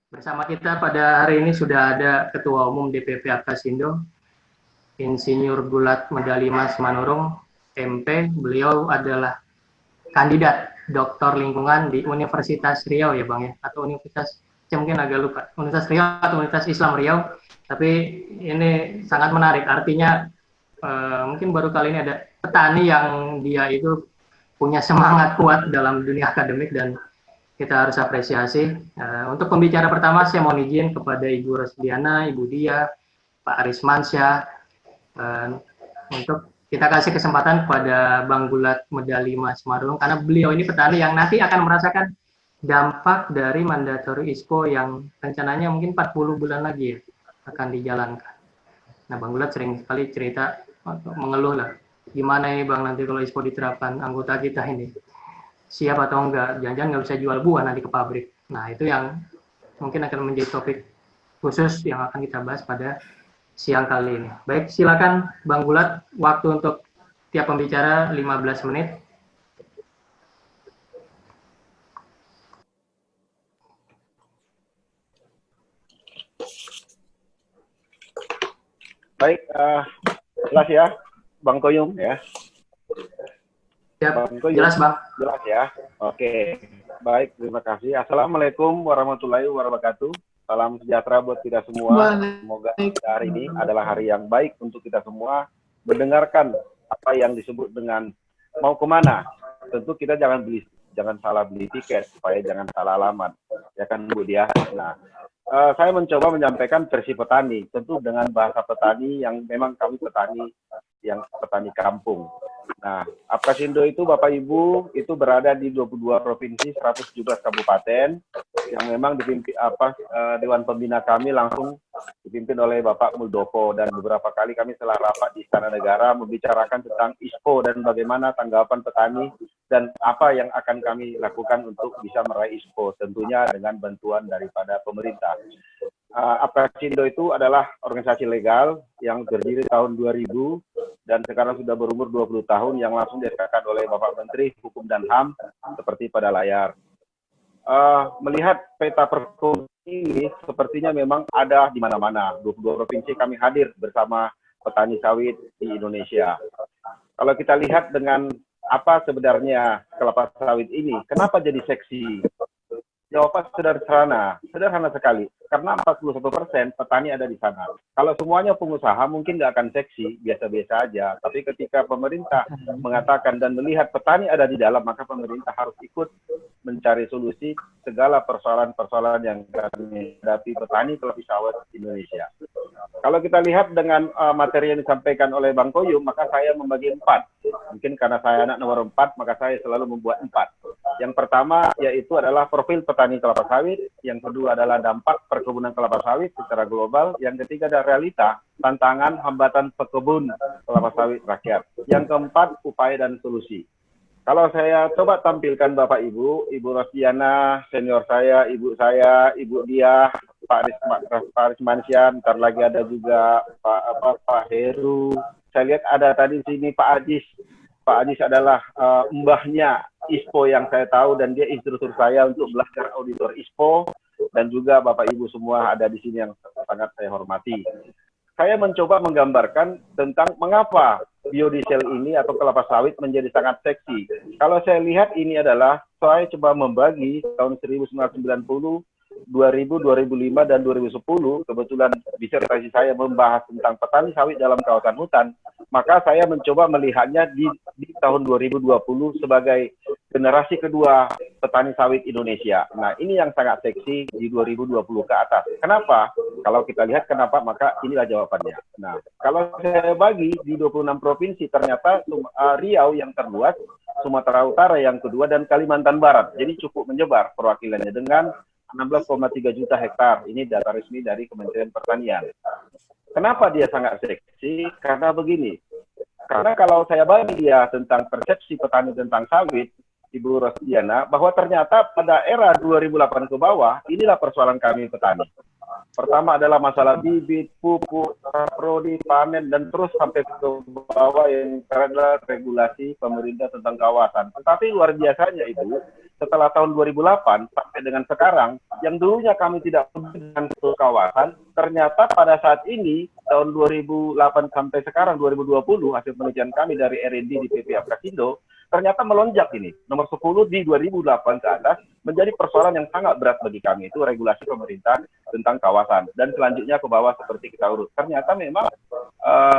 Bersama kita pada hari ini sudah ada Ketua Umum DPP Akasindo, Insinyur Bulat Medali Mas Manurung, MP. Beliau adalah kandidat Doktor Lingkungan di Universitas Riau ya Bang ya, atau Universitas, saya mungkin agak lupa, Universitas Riau atau Universitas Islam Riau. Tapi ini sangat menarik, artinya mungkin baru kali ini ada petani yang dia itu punya semangat kuat dalam dunia akademik dan kita harus apresiasi. Untuk pembicara pertama saya mohon izin kepada Ibu Rosdiana, Ibu Dia, Pak Arismansyah, untuk kita kasih kesempatan kepada Bang Bulat Medali Mas Marung, karena beliau ini petani yang nanti akan merasakan dampak dari mandatory ISPO yang rencananya mungkin 40 bulan lagi ya, akan dijalankan. Nah Bang Bulat sering sekali cerita, mengeluh lah, gimana ini Bang nanti kalau ISPO diterapkan, anggota kita ini siap atau enggak, jangan-jangan nggak bisa jual buah nanti ke pabrik. Nah itu yang mungkin akan menjadi topik khusus yang akan kita bahas pada siang kali ini. Baik, silakan Bang Bulat, waktu untuk tiap pembicara 15 menit. Baik, jelas ya, Bang Koyum ya. Siap, jelas Bang. Jelas ya. Oke, baik, terima kasih. Assalamualaikum warahmatullahi wabarakatuh. Salam sejahtera buat kita semua. Semoga hari ini adalah hari yang baik untuk kita semua mendengarkan apa yang disebut dengan mau kemana. Tentu kita jangan salah beli tiket supaya jangan salah alamat, ya kan Bu Dia. Nah, saya mencoba menyampaikan versi petani, tentu dengan bahasa petani yang memang kami petani kampung. Nah, Akasindo itu Bapak Ibu itu berada di 22 provinsi, 117 kabupaten yang memang dipimpin Dewan Pembina kami langsung dipimpin oleh Bapak Muldoko, dan beberapa kali kami telah rapat di Istana Negara membicarakan tentang ISPO dan bagaimana tanggapan petani dan apa yang akan kami lakukan untuk bisa meraih ISPO, tentunya dengan bantuan daripada pemerintah. Akasindo itu adalah organisasi legal yang berdiri tahun 2000 dan sekarang sudah berumur 20 tahun yang langsung diarahkan oleh Bapak Menteri Hukum dan HAM seperti pada layar. Melihat peta perkumpulan ini sepertinya memang ada di mana-mana. 22 provinsi kami hadir bersama petani sawit di Indonesia. Kalau kita lihat dengan apa sebenarnya kelapa sawit ini, kenapa jadi seksi? Jawaban sederhana sekali. Karena 41% petani ada di sana. Kalau semuanya pengusaha mungkin nggak akan seksi, biasa-biasa aja. Tapi ketika pemerintah mengatakan dan melihat petani ada di dalam, maka pemerintah harus ikut mencari solusi segala persoalan-persoalan yang kami hadapi petani kelapa sawit Indonesia. Kalau kita lihat dengan materi yang disampaikan oleh Bang Koyum, maka saya membagi 4. Mungkin karena saya anak nomor 4, maka saya selalu membuat 4. Yang pertama yaitu adalah profil petani kelapa sawit, yang kedua adalah dampak perkebunan kelapa sawit secara global, yang ketiga adalah realita, tantangan, hambatan pekebun kelapa sawit rakyat, yang keempat upaya dan solusi. Kalau saya coba tampilkan Bapak Ibu, Ibu Rosdiana, senior saya, Ibu Dia, Pak Arismansyah, ntar lagi ada juga Pak Heru. Saya lihat ada tadi sini Pak Ajis. Pak Ajis adalah mbahnya ISPO yang saya tahu, dan dia instruktur saya untuk belajar auditor ISPO, dan juga Bapak Ibu semua ada di sini yang sangat saya hormati. Saya mencoba menggambarkan tentang mengapa biodiesel ini atau kelapa sawit menjadi sangat seksi. Kalau saya lihat ini adalah, saya coba membagi tahun 1990, 2000, 2005, dan 2010, kebetulan disertasi saya membahas tentang petani sawit dalam kawasan hutan, maka saya mencoba melihatnya di tahun 2020 sebagai generasi kedua petani sawit Indonesia. Nah, ini yang sangat seksi di 2020 ke atas. Kenapa? Kalau kita lihat kenapa, maka inilah jawabannya. Nah, kalau saya bagi di 26 provinsi, ternyata Riau yang terluas, Sumatera Utara yang kedua, dan Kalimantan Barat. Jadi cukup menyebar perwakilannya dengan 16,3 juta hektar. Ini data resmi dari Kementerian Pertanian. Kenapa dia sangat seksi? Karena begini. Karena kalau saya bagi dia tentang persepsi petani tentang sawit, Ibu Rosdiana, bahwa ternyata pada era 2008 ke bawah, inilah persoalan kami petani. Pertama adalah masalah bibit, pupuk, prodi, panen, dan terus sampai ke bawah yang adalah regulasi pemerintah tentang kawasan. Tetapi luar biasanya itu, setelah tahun 2008 sampai dengan sekarang, yang dulunya kami tidak dengan kawasan, ternyata pada saat ini, tahun 2008 sampai sekarang, 2020, hasil penelitian kami dari R&D di PP Apkasindo, ternyata melonjak ini, nomor 10 di 2008 ke atas, menjadi persoalan yang sangat berat bagi kami, itu regulasi pemerintah tentang kawasan. Dan selanjutnya ke bawah seperti kita urut. Ternyata memang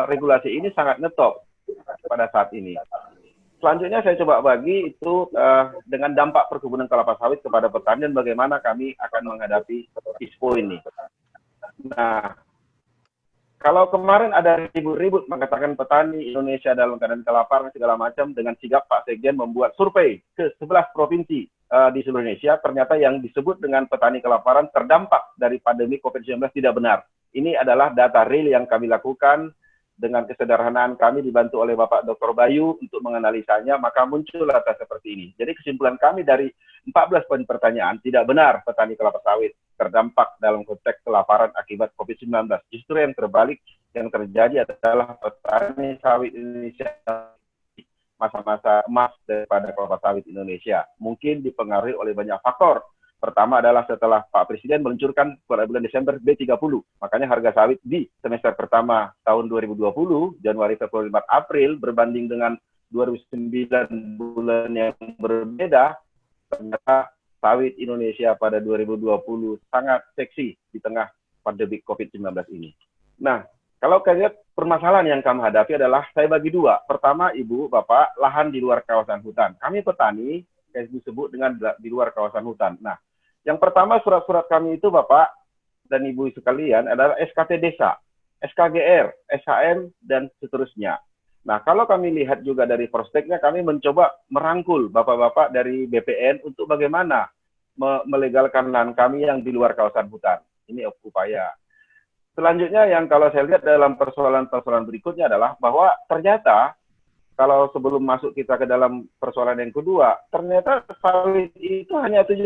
regulasi ini sangat ngetop pada saat ini. Selanjutnya saya coba bagi itu dengan dampak perkebunan kelapa sawit kepada petani dan bagaimana kami akan menghadapi ISPO ini. Nah, kalau kemarin ada ribut-ribut mengatakan petani Indonesia dalam keadaan kelaparan segala macam, dengan sigap Pak Sekjen membuat survei ke 11 provinsi di seluruh Indonesia, ternyata yang disebut dengan petani kelaparan terdampak dari pandemi COVID-19 tidak benar. Ini adalah data real yang kami lakukan dengan kesederhanaan kami dibantu oleh Bapak Dr. Bayu untuk menganalisanya, maka muncul data seperti ini. Jadi kesimpulan kami dari 14 poin pertanyaan, tidak benar petani kelapa sawit terdampak dalam konteks kelaparan akibat COVID-19. Justru yang terbalik, yang terjadi adalah petani sawit Indonesia masa-masa emas daripada kelapa sawit Indonesia. Mungkin dipengaruhi oleh banyak faktor. Pertama adalah setelah Pak Presiden meluncurkan pada bulan Desember B30. Makanya harga sawit di semester pertama tahun 2020, Januari, Februari, Maret, April, berbanding dengan 2009 bulan yang berbeda, ternyata sawit Indonesia pada 2020 sangat seksi di tengah pandemi COVID-19 ini. Nah, kalau kalian lihat permasalahan yang kami hadapi adalah, saya bagi dua. Pertama, Ibu, Bapak, lahan di luar kawasan hutan. Kami petani, yang disebut dengan di luar kawasan hutan. Nah, yang pertama surat-surat kami itu Bapak dan Ibu sekalian adalah SKT Desa, SKGR, SHM, dan seterusnya. Nah, kalau kami lihat juga dari prospeknya, kami mencoba merangkul Bapak-Bapak dari BPN untuk bagaimana melegalkan lahan kami yang di luar kawasan hutan. Ini upaya. Selanjutnya yang kalau saya lihat dalam persoalan-persoalan berikutnya adalah bahwa ternyata kalau sebelum masuk kita ke dalam persoalan yang kedua, ternyata sawit itu hanya 7%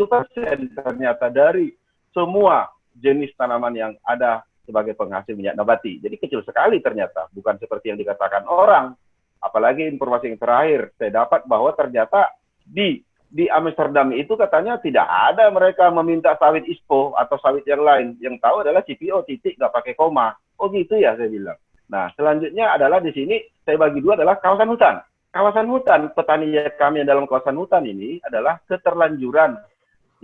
ternyata dari semua jenis tanaman yang ada sebagai penghasil minyak nabati. Jadi kecil sekali ternyata, bukan seperti yang dikatakan orang. Apalagi informasi yang terakhir, saya dapat bahwa ternyata di Amsterdam itu katanya tidak ada mereka meminta sawit ISPO atau sawit yang lain. Yang tahu adalah CPO, titik, nggak pakai koma. Oh gitu ya, saya bilang. Nah, selanjutnya adalah di sini saya bagi dua adalah kawasan hutan. Kawasan hutan, petani kami yang dalam kawasan hutan ini adalah keterlanjuran.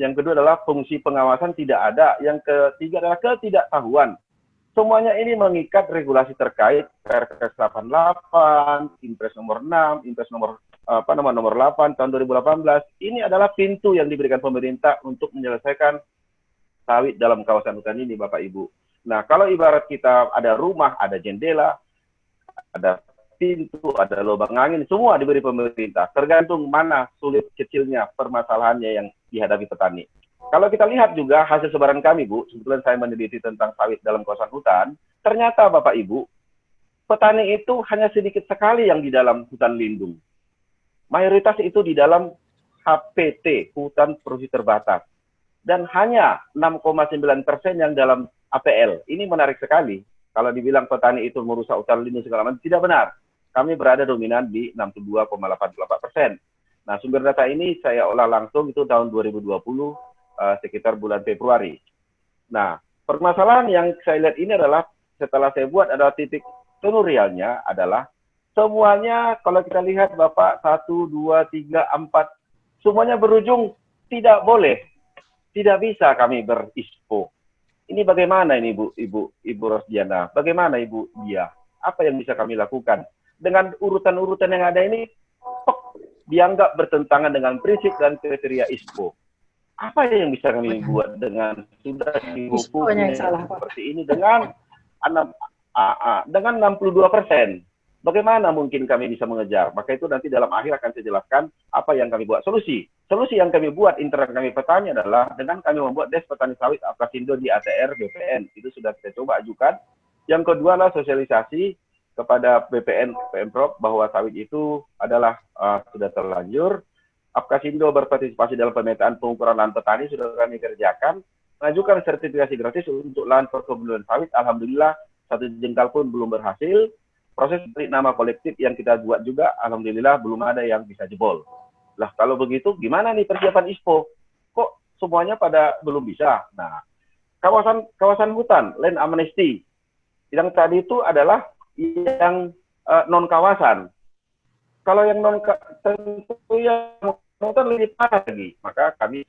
Yang kedua adalah fungsi pengawasan tidak ada. Yang ketiga adalah ketidaktahuan. Semuanya ini mengikat regulasi terkait Perpres 88, Impres nomor 6, Impres nomor nomor 8 tahun 2018. Ini adalah pintu yang diberikan pemerintah untuk menyelesaikan sawit dalam kawasan hutan ini, Bapak Ibu. Nah, kalau ibarat kita ada rumah, ada jendela, ada pintu, ada lubang angin, semua diberi pemerintah. Tergantung mana sulit kecilnya permasalahannya yang dihadapi petani. Kalau kita lihat juga hasil sebaran kami, Bu, sebetulnya saya meneliti tentang sawit dalam kawasan hutan, ternyata Bapak Ibu, petani itu hanya sedikit sekali yang di dalam hutan lindung. Mayoritas itu di dalam HPT, hutan produksi terbatas. Dan hanya 6,9% yang dalam APL. Ini menarik sekali. Kalau dibilang petani itu merusak hutan lindung segala macam, tidak benar. Kami berada dominan di 62,88%. Nah, sumber data ini saya olah langsung itu tahun 2020, sekitar bulan Februari. Nah, permasalahan yang saya lihat ini adalah, setelah saya buat adalah titik tenurialnya adalah, semuanya kalau kita lihat Bapak, 1, 2, 3, 4, semuanya berujung tidak boleh. Tidak bisa kami berispo. Ini bagaimana ini Ibu Rosdiana? Bagaimana Ibu Dia? Apa yang bisa kami lakukan? Dengan urutan-urutan yang ada ini, dianggap bertentangan dengan prinsip dan kriteria ISPO. Apa yang bisa kami buat dengan sudah dihukumnya seperti ini dengan 62%? Bagaimana mungkin kami bisa mengejar? Maka itu nanti dalam akhir akan saya jelaskan apa yang kami buat. Solusi yang kami buat internal kami petani adalah dengan kami membuat Des Petani Sawit Apkasindo di ATR BPN. Itu sudah kita coba ajukan. Yang kedua adalah sosialisasi kepada BPN, Pemprov bahwa sawit itu adalah sudah terlanjur. Apkasindo berpartisipasi dalam pemetaan pengukuran lahan petani sudah kami kerjakan. mengajukan sertifikasi gratis untuk lahan perkebunan sawit. Alhamdulillah, 1 jengkal pun belum berhasil. Proses balik nama kolektif yang kita buat juga, alhamdulillah belum ada yang bisa jebol. Lah kalau begitu gimana nih persiapan ISPO? Kok semuanya pada belum bisa? Nah, kawasan hutan, land amnesty, yang tadi itu adalah yang non kawasan. Kalau yang non tentu yang hutan lebih parah lagi. Maka kami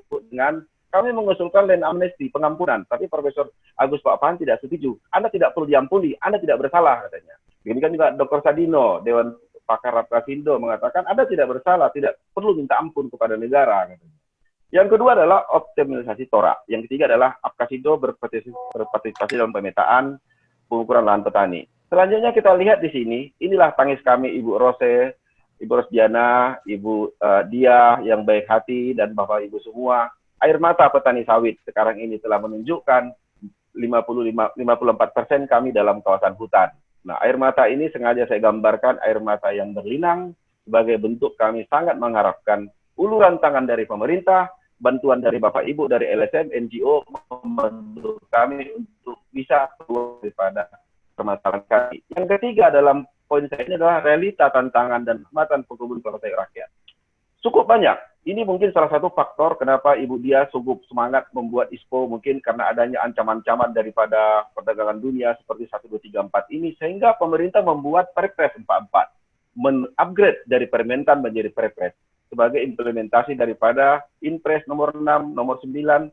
mengusulkan land amnesty, pengampunan. Tapi Profesor Agus Pakpahan tidak setuju. Anda tidak perlu diampuni, Anda tidak bersalah katanya. Demikian juga Dr. Sadino, Dewan Pakar Apkasindo mengatakan Anda tidak bersalah, tidak perlu minta ampun kepada negara. Katanya. Yang kedua adalah optimalisasi TORA. Yang ketiga adalah Apkasindo berpartisipasi dalam pemetaan pengukuran lahan petani. Selanjutnya kita lihat di sini, inilah tangis kami Ibu Rose, Ibu Rosdiana, Ibu Dia yang baik hati, dan Bapak Ibu semua. Air mata petani sawit sekarang ini telah menunjukkan 54% kami dalam kawasan hutan. Nah, air mata ini sengaja saya gambarkan air mata yang berlinang sebagai bentuk kami sangat mengharapkan uluran tangan dari pemerintah, bantuan dari Bapak Ibu, dari LSM, NGO, membantu kami untuk bisa keluar daripada permasalahan kami. Yang ketiga dalam poin saya ini adalah realita, tantangan, dan hambatan perkebunan kelapa sawit rakyat. Cukup banyak. Ini mungkin salah satu faktor kenapa Ibu Dia cukup semangat membuat ISPO, mungkin karena adanya ancaman-ancaman daripada perdagangan dunia seperti 1, 2, 3, 4 ini, sehingga pemerintah membuat Perpres 44, men-upgrade dari Permentan menjadi Perpres, sebagai implementasi daripada Inpres nomor 6, nomor 9,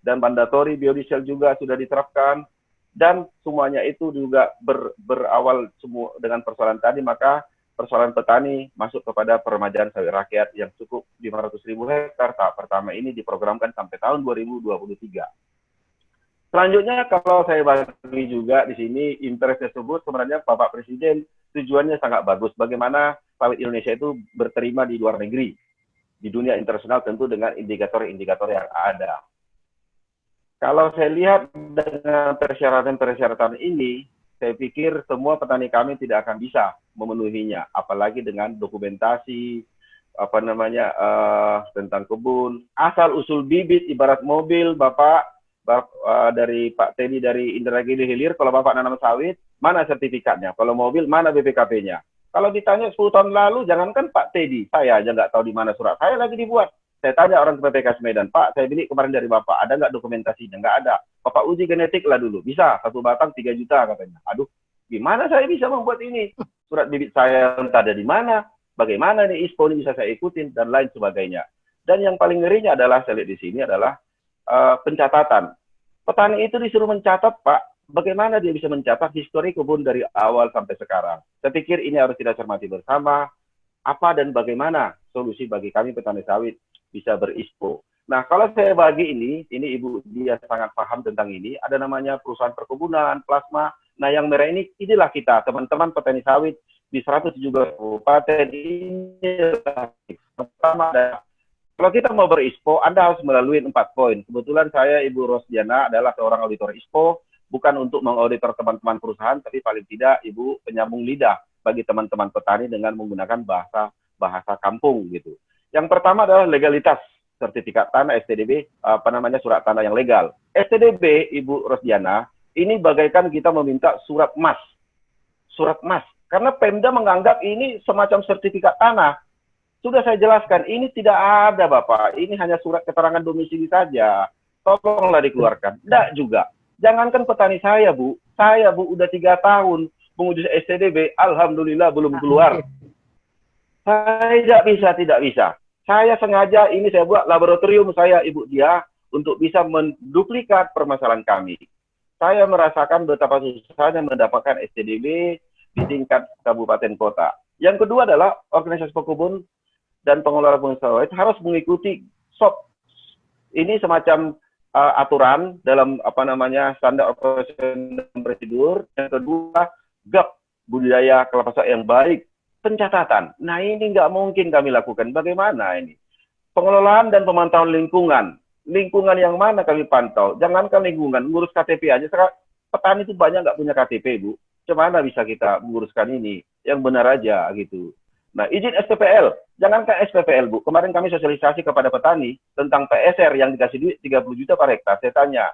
dan mandatori biodiesel juga sudah diterapkan, dan semuanya itu juga berawal semua dengan persoalan tadi, maka persoalan petani masuk kepada peremajaan sawit rakyat yang cukup 500.000 hektar tahap pertama ini diprogramkan sampai tahun 2023. Selanjutnya kalau saya bagi juga di sini impres tersebut sebenarnya Bapak Presiden tujuannya sangat bagus. Bagaimana sawit Indonesia itu berterima di luar negeri, di dunia internasional tentu dengan indikator-indikator yang ada. Kalau saya lihat dengan persyaratan-persyaratan ini, saya pikir semua petani kami tidak akan bisa memenuhinya, apalagi dengan dokumentasi tentang kebun, asal usul bibit ibarat mobil, Bapak dari Pak Teddy dari Indragiri Hilir, kalau Bapak nanam sawit, mana sertifikatnya? Kalau mobil, mana BPKP-nya? Kalau ditanya 10 tahun lalu, jangankan Pak Teddy, saya aja nggak tahu di mana surat saya lagi dibuat. Saya tanya orang ke PPKS Medan, Pak, saya beli kemarin dari Bapak, ada nggak dokumentasinya? Nggak ada. Bapak uji genetik lah dulu, bisa, 1 batang 3 juta katanya. Aduh, gimana saya bisa membuat ini? Surat bibit saya entah ada di mana, bagaimana nih ISPO ini bisa saya ikutin, dan lain sebagainya. Dan yang paling ngerinya adalah, saya lihat di sini adalah pencatatan. Petani itu disuruh mencatat, Pak, bagaimana dia bisa mencatat histori kebun dari awal sampai sekarang. Saya pikir ini harus kita cermati bersama, apa dan bagaimana solusi bagi kami petani sawit bisa berispo. Nah, kalau saya bagi ini Ibu Dia sangat paham tentang ini, ada namanya perusahaan perkebunan, plasma. Nah, yang merah ini, inilah kita, teman-teman petani sawit di 117 kabupaten ini. Pertama, kalau kita mau berispo, Anda harus melalui 4 poin. Kebetulan saya, Ibu Rosdiana, adalah seorang auditor ISPO, bukan untuk mengauditor teman-teman perusahaan, tapi paling tidak Ibu penyambung lidah bagi teman-teman petani dengan menggunakan bahasa kampung gitu. Yang pertama adalah legalitas sertifikat tanah STDB, surat tanah yang legal. STDB, Ibu Rosdiana, ini bagaikan kita meminta surat emas. Surat emas. Karena Pemda menganggap ini semacam sertifikat tanah. Sudah saya jelaskan, ini tidak ada Bapak. Ini hanya surat keterangan domisili saja. Tolonglah dikeluarkan. Tidak juga. Jangankan petani saya, Bu. Saya, Bu, udah 3 tahun menguji STDB. Alhamdulillah belum keluar. Saya tidak bisa. Saya sengaja ini saya buat laboratorium saya, Ibu Dia, untuk bisa menduplikat permasalahan kami. Saya merasakan betapa susahnya mendapatkan STDB di tingkat kabupaten kota. Yang kedua adalah organisasi pekebun dan pengelola kebun sawit harus mengikuti SOP. Ini semacam aturan dalam standar operation dan prosedur. Yang kedua, GAP, budidaya kelapa sawit yang baik. Pencatatan. Nah, ini nggak mungkin kami lakukan. Bagaimana ini? Pengelolaan dan pemantauan lingkungan. Lingkungan yang mana kami pantau? Jangankan lingkungan, ngurus KTP aja. Sekarang petani itu banyak nggak punya KTP, Bu. Bagaimana bisa kita menguruskan ini? Yang benar aja, gitu. Nah, izin SPPL. Jangankan SPPL, Bu. Kemarin kami sosialisasi kepada petani tentang PSR yang dikasih duit 30 juta per hektar. Saya tanya,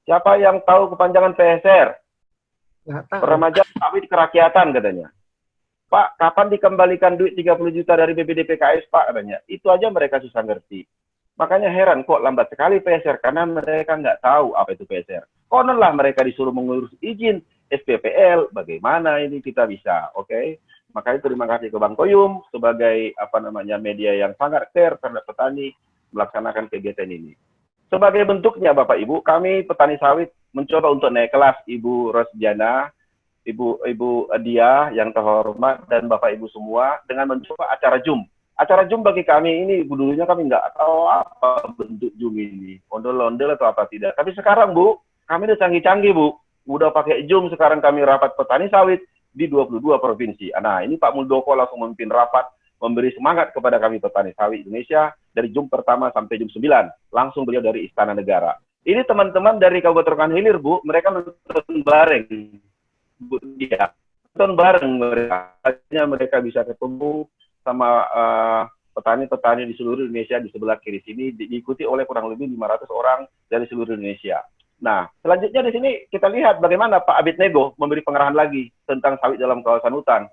Siapa yang tahu kepanjangan PSR? Nggak tahu. Peremajaan sawit kerakyatan katanya. Pak, kapan dikembalikan duit 30 juta dari BPD PKS, Pak, katanya. Itu aja mereka susah ngerti. Makanya heran kok lambat sekali PSR, karena mereka nggak tahu apa itu PSR. Konon lah mereka disuruh mengurus izin SPPL, bagaimana ini kita bisa, oke? Makanya terima kasih ke Bang Koyum sebagai media yang sangat fair terhadap petani melaksanakan kegiatan ini. Sebagai bentuknya Bapak Ibu, kami petani sawit mencoba untuk naik kelas Ibu Rosdiana, Ibu Dia yang terhormat, dan Bapak Ibu semua dengan mencoba acara Zoom. Acara Zoom bagi kami ini, dulunya kami nggak tahu apa bentuk Zoom ini, ondel-ondel atau apa tidak. Tapi sekarang Bu, kami udah canggih-canggih Bu, udah pakai Zoom sekarang kami rapat petani sawit di 22 provinsi. Nah ini Pak Muldoko langsung memimpin rapat, memberi semangat kepada kami petani sawit Indonesia dari Zoom pertama sampai Zoom 9. Langsung beliau dari Istana Negara. Ini teman-teman dari Kabupaten Rokan Hilir Bu, mereka nonton bareng. Dia nonton bareng mereka bisa ketemu sama petani-petani di seluruh Indonesia di sebelah kiri sini, diikuti oleh kurang lebih 500 orang dari seluruh Indonesia. Nah, selanjutnya di sini kita lihat bagaimana Pak Abid Nego memberi pengarahan lagi tentang sawit dalam kawasan hutan.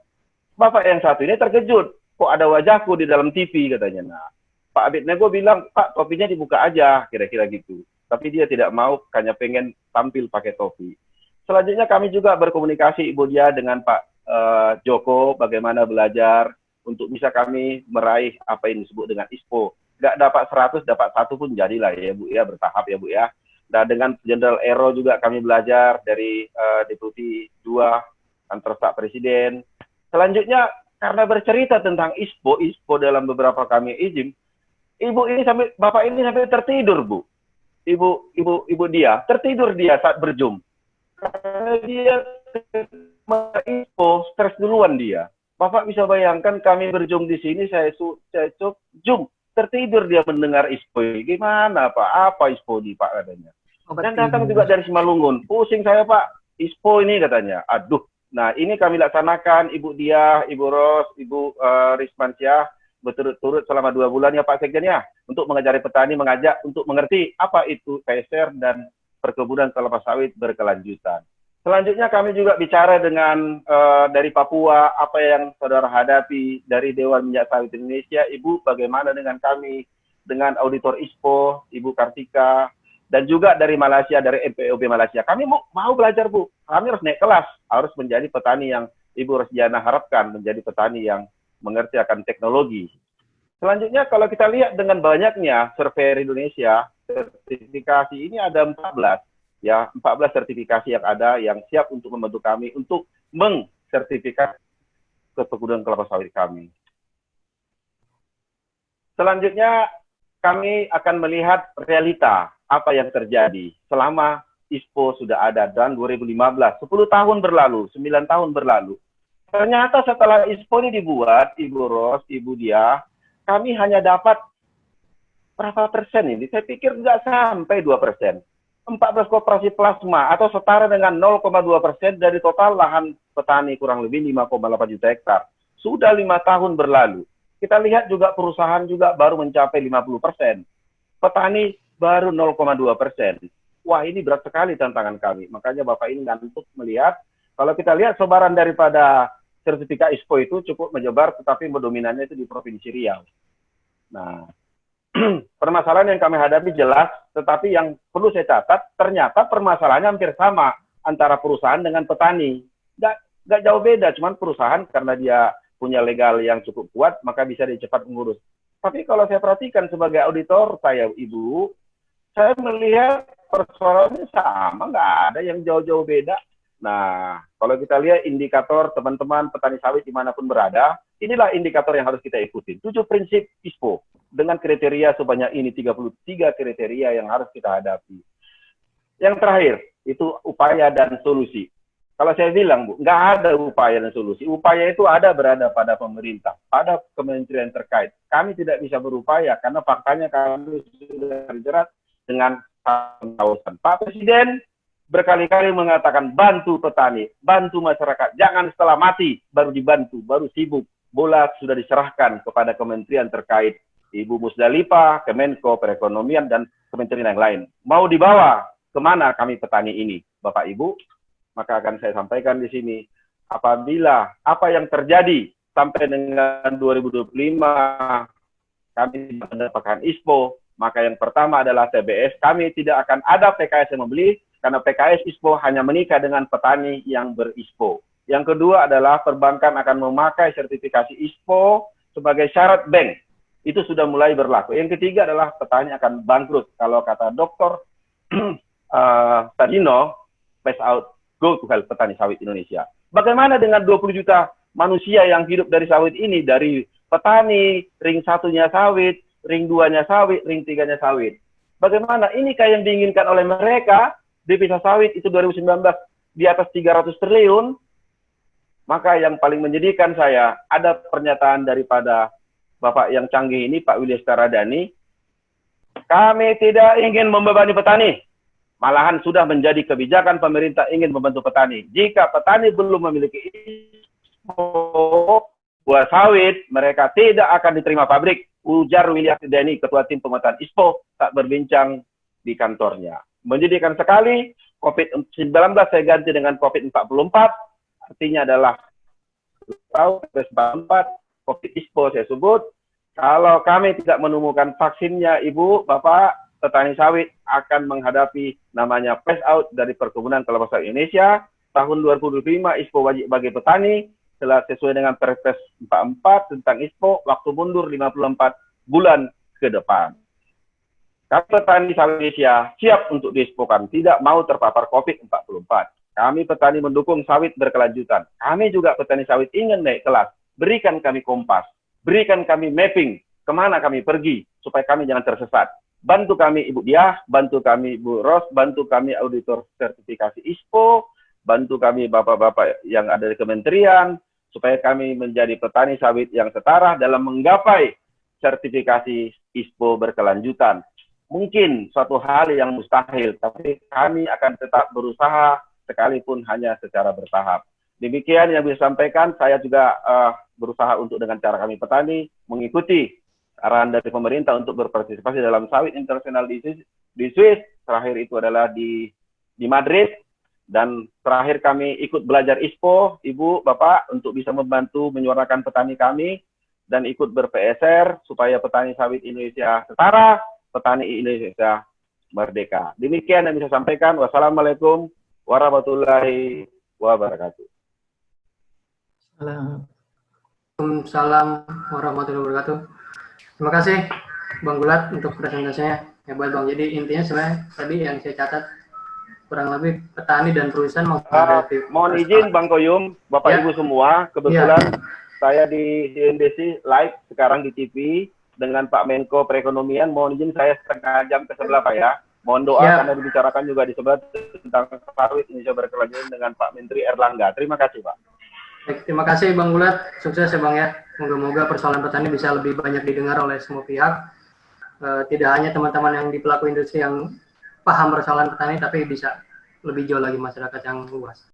Bapak yang satu ini terkejut, kok ada wajahku di dalam TV katanya. Nah, Pak Abid Nego bilang, Pak topinya dibuka aja, kira-kira gitu. Tapi dia tidak mau, hanya pengen tampil pakai topi. Selanjutnya kami juga berkomunikasi Ibu Dia dengan Pak Joko, bagaimana belajar untuk bisa kami meraih apa yang disebut dengan ISPO. Nggak dapat 100, dapat 1 pun jadilah ya Bu ya, bertahap ya Bu ya. Dan dengan Jenderal Ero juga kami belajar dari Deputi 2 Kantor Staf Presiden. Selanjutnya karena bercerita tentang ISPO dalam beberapa kami izin, Bapak ini sampai tertidur Bu. Ibu Dia tertidur dia saat berjum. Karena dia ISPO, stres duluan dia. Bapak bisa bayangkan kami berjum di sini, saya zoom, tertidur dia mendengar ISPO. Gimana Pak? Apa ISPO di Pak katanya? Dan datang juga dari Simalungun. Pusing saya Pak, ISPO ini katanya. Aduh, nah ini kami laksanakan Ibu Dia, Ibu Ros, Ibu Rismansyah berturut-turut selama 2 bulan ya Pak Sekjen ya, untuk mengajari petani, mengajak untuk mengerti apa itu PSR dan perkebunan kelapa sawit berkelanjutan. Selanjutnya kami juga bicara dengan dari Papua, apa yang saudara hadapi dari Dewan Minyak Sawit Indonesia, Ibu bagaimana dengan kami, dengan auditor ISPO, Ibu Kartika, dan juga dari Malaysia, dari MPOB Malaysia. Kami mau belajar Bu, kami harus naik kelas, harus menjadi petani yang Ibu Rosdiana harapkan, menjadi petani yang mengerti akan teknologi. Selanjutnya kalau kita lihat dengan banyaknya survei Indonesia, sertifikasi ini ada 14. Ya, 14 sertifikasi yang ada yang siap untuk membantu kami untuk mengsertifikat perkebunan kelapa sawit kami. Selanjutnya kami akan melihat realita apa yang terjadi selama ISPO sudah ada dan 2015, 10 tahun berlalu, 9 tahun berlalu. Ternyata setelah ISPO ini dibuat, Ibu Ros, Ibu Dia, kami hanya dapat berapa persen ini? Saya pikir nggak sampai 2%. 14 koperasi plasma atau setara dengan 0,2% dari total lahan petani kurang lebih 5,8 juta hektar. Sudah 5 tahun berlalu. Kita lihat juga perusahaan juga baru mencapai 50%. Petani baru 0,2%. Wah ini berat sekali tantangan kami. Makanya Bapak ini ngantuk melihat, kalau kita lihat sebaran daripada sertifikat ISPO itu cukup menyebar, tetapi mendominannya itu di Provinsi Riau. Nah, permasalahan yang kami hadapi jelas, tetapi yang perlu saya catat, ternyata permasalahannya hampir sama antara perusahaan dengan petani. Nggak jauh beda, cuman perusahaan karena dia punya legal yang cukup kuat, maka bisa dia cepat mengurus. Tapi kalau saya perhatikan sebagai auditor saya, Ibu, saya melihat persoalannya sama, nggak ada yang jauh-jauh beda. Nah, kalau kita lihat indikator teman-teman petani sawit dimanapun berada, inilah indikator yang harus kita ikuti. 7 prinsip ISPO dengan kriteria sebanyak ini, 33 kriteria yang harus kita hadapi. Yang terakhir, itu upaya dan solusi. Kalau saya bilang, Bu, nggak ada upaya dan solusi. Upaya itu berada pada pemerintah, pada kementerian terkait. Kami tidak bisa berupaya, karena faktanya kami sudah terjerat dengan kawasan. Pak Presiden berkali-kali mengatakan bantu petani, bantu masyarakat. Jangan setelah mati baru dibantu, baru sibuk. Bola sudah diserahkan kepada kementerian terkait. Ibu Musdalifah, Kemenko Perekonomian, dan kementerian yang lain. Mau dibawa kemana kami petani ini, Bapak Ibu? Maka akan saya sampaikan di sini. Apabila apa yang terjadi sampai dengan 2025 kami tidak mendapatkan ISPO, maka yang pertama adalah TBS. Kami tidak akan ada PKS yang membeli, karena PKS ISPO hanya menikah dengan petani yang ber-ISPO. Yang kedua adalah perbankan akan memakai sertifikasi ISPO sebagai syarat bank. Itu sudah mulai berlaku. Yang ketiga adalah petani akan bangkrut. Kalau kata Dr. Tadino, pass out, go to hell petani sawit Indonesia. Bagaimana dengan 20 juta manusia yang hidup dari sawit ini? Dari petani, ring satunya sawit, ring 2-nya sawit, ring 3-nya sawit. Bagaimana? Ini kayak yang diinginkan oleh mereka, devisa sawit itu 2019 di atas 300 triliun. Maka yang paling menyedihkan saya, ada pernyataan daripada Bapak yang canggih ini, Pak Willy Staradani, kami tidak ingin membebani petani. Malahan sudah menjadi kebijakan pemerintah ingin membantu petani. Jika petani belum memiliki buah sawit, mereka tidak akan diterima pabrik. Ujar Willy Staradani, Ketua Tim Pemetaan ISPO, tak berbincang di kantornya. Menyedihkan sekali, COVID-19 saya ganti dengan COVID-44, artinya adalah tahun 44, COVID ISPO saya sebut. Kalau kami tidak menemukan vaksinnya, Ibu, Bapak, petani sawit akan menghadapi namanya phase out dari perkebunan kelapa sawit Indonesia. Tahun 2025 ISPO wajib bagi petani, telah sesuai dengan Perpres 44 tentang ISPO, waktu mundur 54 bulan ke depan. Kami petani sawit Indonesia siap untuk diispokan, tidak mau terpapar COVID-44. Kami petani mendukung sawit berkelanjutan. Kami juga petani sawit ingin naik kelas. Berikan kami kompas, berikan kami mapping, kemana kami pergi, supaya kami jangan tersesat. Bantu kami Ibu Diah, bantu kami Ibu Ros, bantu kami auditor sertifikasi ISPO, bantu kami bapak-bapak yang ada di kementerian, supaya kami menjadi petani sawit yang setara dalam menggapai sertifikasi ISPO berkelanjutan. Mungkin suatu hal yang mustahil, tapi kami akan tetap berusaha sekalipun hanya secara bertahap. Demikian yang bisa sampaikan, saya juga berusaha untuk dengan cara kami petani mengikuti arahan dari pemerintah untuk berpartisipasi dalam sawit internasional di Swiss. Terakhir itu adalah di Madrid, dan terakhir kami ikut belajar ISPO, Ibu, Bapak, untuk bisa membantu menyuarakan petani kami dan ikut ber-PSR supaya petani sawit Indonesia setara, petani Indonesia merdeka. Demikian yang bisa sampaikan. Wassalamualaikum warahmatullahi wabarakatuh. Waalaikumsalam warahmatullahi wabarakatuh. Terima kasih Bang Gulat untuk presentasinya. Hebat Bang. Jadi intinya sebenarnya tadi yang saya catat kurang lebih petani dan perusahaan menghadapi. Mohon izin Bang Koyum, Bapak Ibu semua, kebetulan saya di CNBC live sekarang di TV dengan Pak Menko Perekonomian. Mohon izin saya setengah jam ke sebelah Pak ya. Mohon doa karena dibicarakan juga di sebelah tentang sawit Indonesia berkelanjutan dengan Pak Menteri Erlangga. Terima kasih Pak. Baik, terima kasih Bang Gulat. Sukses ya Bang ya. Moga-moga persoalan petani bisa lebih banyak didengar oleh semua pihak. Tidak hanya teman-teman yang di pelaku industri yang paham persoalan petani, tapi bisa lebih jauh lagi masyarakat yang luas.